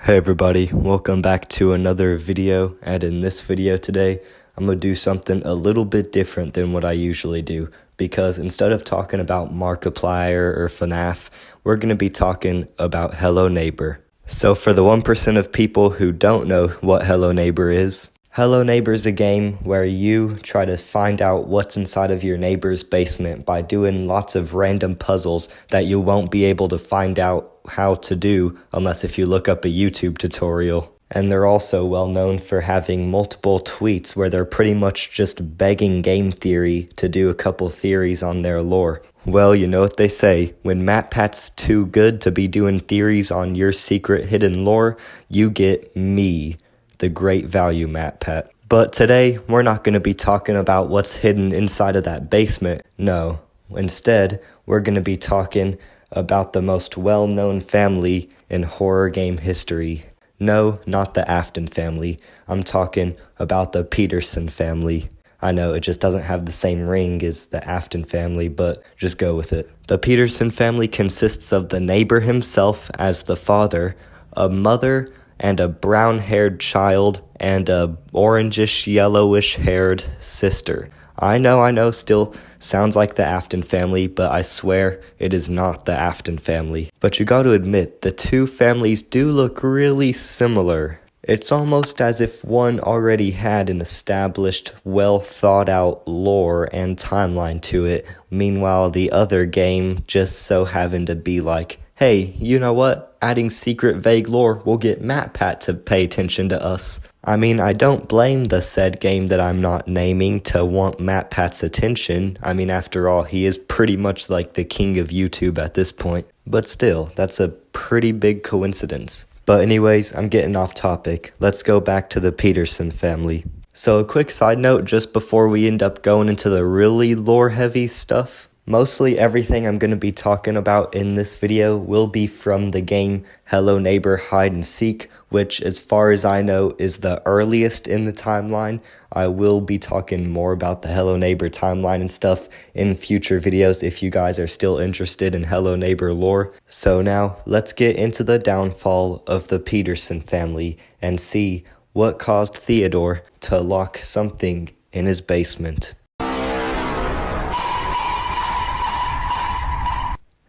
Hey everybody, welcome back to another video, and in this video today, I'm going to do something a little bit different than what I usually do, because instead of talking about Markiplier or FNAF, we're going to be talking about Hello Neighbor. So for the 1% of people who don't know what Hello Neighbor is a game where you try to find out what's inside of your neighbor's basement by doing lots of random puzzles that you won't be able to find out how to do unless if you look up a YouTube tutorial. And they're also well known for having multiple tweets where they're pretty much just begging Game Theory to do a couple theories on their lore. Well, you know what they say, when MatPat's too good to be doing theories on your secret hidden lore, you get me, the great value MatPat. But today, we're not going to be talking about what's hidden inside of that basement. No, instead, we're going to be talking about the most well-known family in horror game history. No, not the Afton family. I'm talking about the Peterson family. I know it just doesn't have the same ring as the Afton family, but just go with it. The Peterson family consists of the neighbor himself as the father, a mother, and a brown-haired child, and a orangish, yellowish-haired sister. I know, still sounds like the Afton family, but I swear it is not the Afton family. But you gotta admit, the two families do look really similar. It's almost as if one already had an established, well-thought-out lore and timeline to it, meanwhile the other game just so happened to be like, hey, you know what? Adding secret vague lore will get MatPat to pay attention to us. I mean, I don't blame the said game that I'm not naming to want MatPat's attention. I mean, after all, he is pretty much like the king of YouTube at this point. But still, that's a pretty big coincidence. But anyways, I'm getting off topic. Let's go back to the Peterson family. So a quick side note just before we end up going into the really lore-heavy stuff. Mostly everything I'm going to be talking about in this video will be from the game Hello Neighbor Hide and Seek, which as far as I know is the earliest in the timeline. I will be talking more about the Hello Neighbor timeline and stuff in future videos if you guys are still interested in Hello Neighbor lore. So now let's get into the downfall of the Peterson family and see what caused Theodore to lock something in his basement.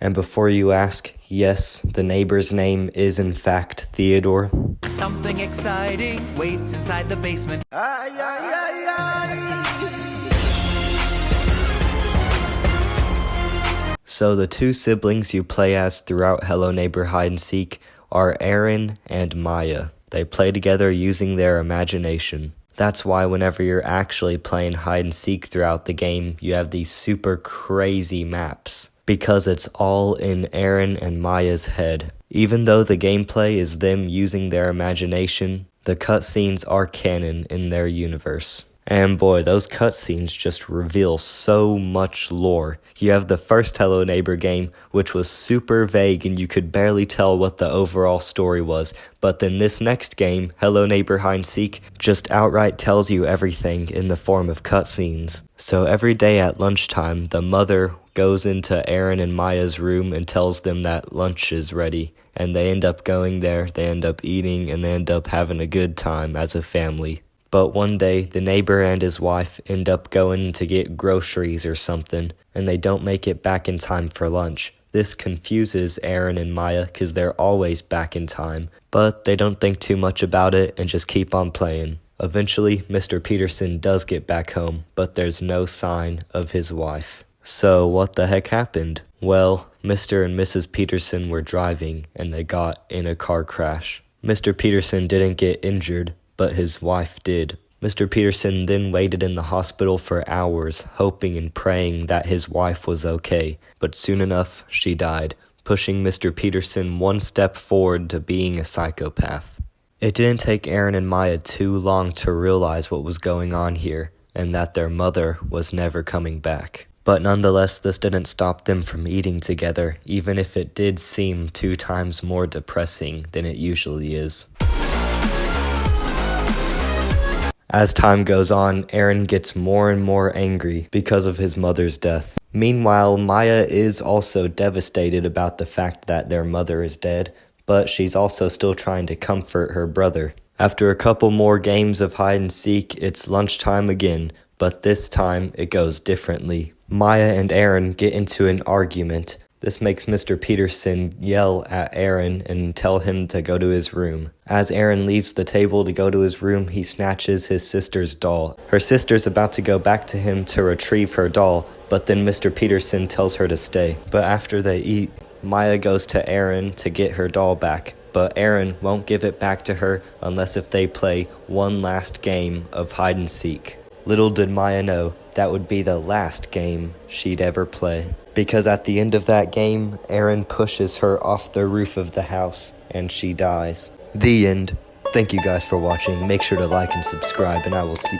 And before you ask, yes, the neighbor's name is in fact Theodore. Something exciting waits inside the basement. So the two siblings you play as throughout Hello Neighbor Hide and Seek are Aaron and Maya. They play together using their imagination. That's why whenever you're actually playing hide and seek throughout the game, you have these super crazy maps. Because it's all in Aaron and Maya's head. Even though the gameplay is them using their imagination, the cutscenes are canon in their universe. And boy, those cutscenes just reveal so much lore. You have the first Hello Neighbor game, which was super vague and you could barely tell what the overall story was. But then this next game, Hello Neighbor Hide and Seek, just outright tells you everything in the form of cutscenes. So every day at lunchtime, the mother goes into Aaron and Maya's room and tells them that lunch is ready. And they end up going there, they end up eating, and they end up having a good time as a family. But one day, the neighbor and his wife end up going to get groceries or something, and they don't make it back in time for lunch. This confuses Aaron and Maya because they're always back in time, but they don't think too much about it and just keep on playing. Eventually, Mr. Peterson does get back home, but there's no sign of his wife. So what the heck happened? Well, Mr. and Mrs. Peterson were driving, and they got in a car crash. Mr. Peterson didn't get injured, but his wife did. Mr. Peterson then waited in the hospital for hours, hoping and praying that his wife was okay, but soon enough, she died, pushing Mr. Peterson one step forward to being a psychopath. It didn't take Aaron and Maya too long to realize what was going on here, and that their mother was never coming back. But nonetheless, this didn't stop them from eating together, even if it did seem 2 times more depressing than it usually is. As time goes on, Aaron gets more and more angry because of his mother's death. Meanwhile, Maya is also devastated about the fact that their mother is dead, but she's also still trying to comfort her brother. After a couple more games of hide and seek, it's lunchtime again, but this time it goes differently. Maya and Aaron get into an argument. This makes Mr. Peterson yell at Aaron and tell him to go to his room. As Aaron leaves the table to go to his room, he snatches his sister's doll. Her sister's about to go back to him to retrieve her doll, but then Mr. Peterson tells her to stay. But after they eat, Maya goes to Aaron to get her doll back, but Aaron won't give it back to her unless if they play one last game of hide and seek. Little did Maya know that would be the last game she'd ever play. Because at the end of that game, Aaron pushes her off the roof of the house and she dies. The end. Thank you guys for watching. Make sure to like and subscribe, and I will see.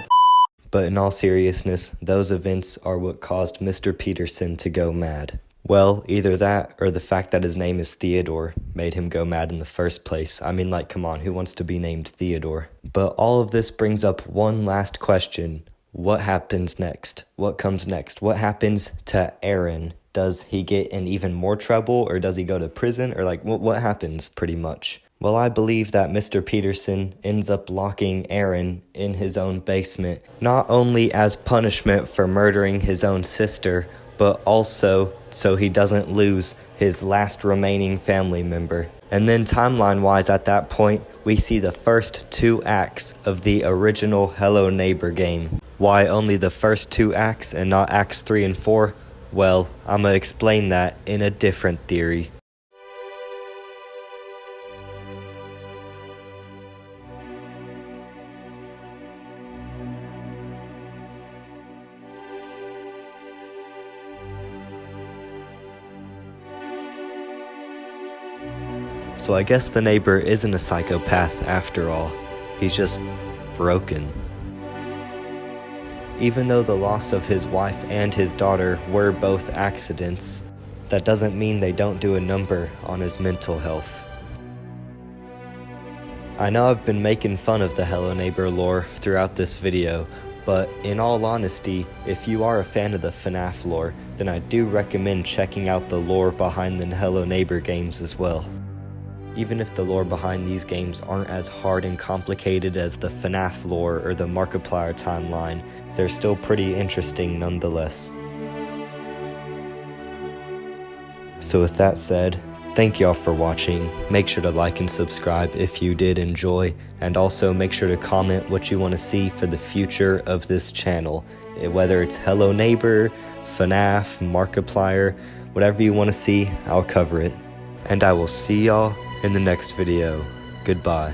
But in all seriousness, those events are what caused Mr. Peterson to go mad. Well, either that or the fact that his name is Theodore made him go mad in the first place. I mean, like, come on, who wants to be named Theodore? But all of this brings up one last question. What happens next? What comes next? What happens to Aaron? Does he get in even more trouble, or does he go to prison, or like what happens pretty much? Well, I believe that Mr. Peterson ends up locking Aaron in his own basement, not only as punishment for murdering his own sister, but also so he doesn't lose his last remaining family member. And then timeline-wise at that point, we see the first 2 acts of the original Hello Neighbor game. Why only the first 2 acts and not acts 3 and 4? Well, I'm gonna explain that in a different theory. So I guess the neighbor isn't a psychopath after all. He's just broken. Even though the loss of his wife and his daughter were both accidents, that doesn't mean they don't do a number on his mental health. I know I've been making fun of the Hello Neighbor lore throughout this video, but in all honesty, if you are a fan of the FNAF lore, then I do recommend checking out the lore behind the Hello Neighbor games as well. Even if the lore behind these games aren't as hard and complicated as the FNAF lore or the Markiplier timeline, they're still pretty interesting nonetheless. So with that said, thank y'all for watching. Make sure to like and subscribe if you did enjoy, and also make sure to comment what you want to see for the future of this channel. Whether it's Hello Neighbor, FNAF, Markiplier, whatever you want to see, I'll cover it. And I will see y'all in the next video. Goodbye.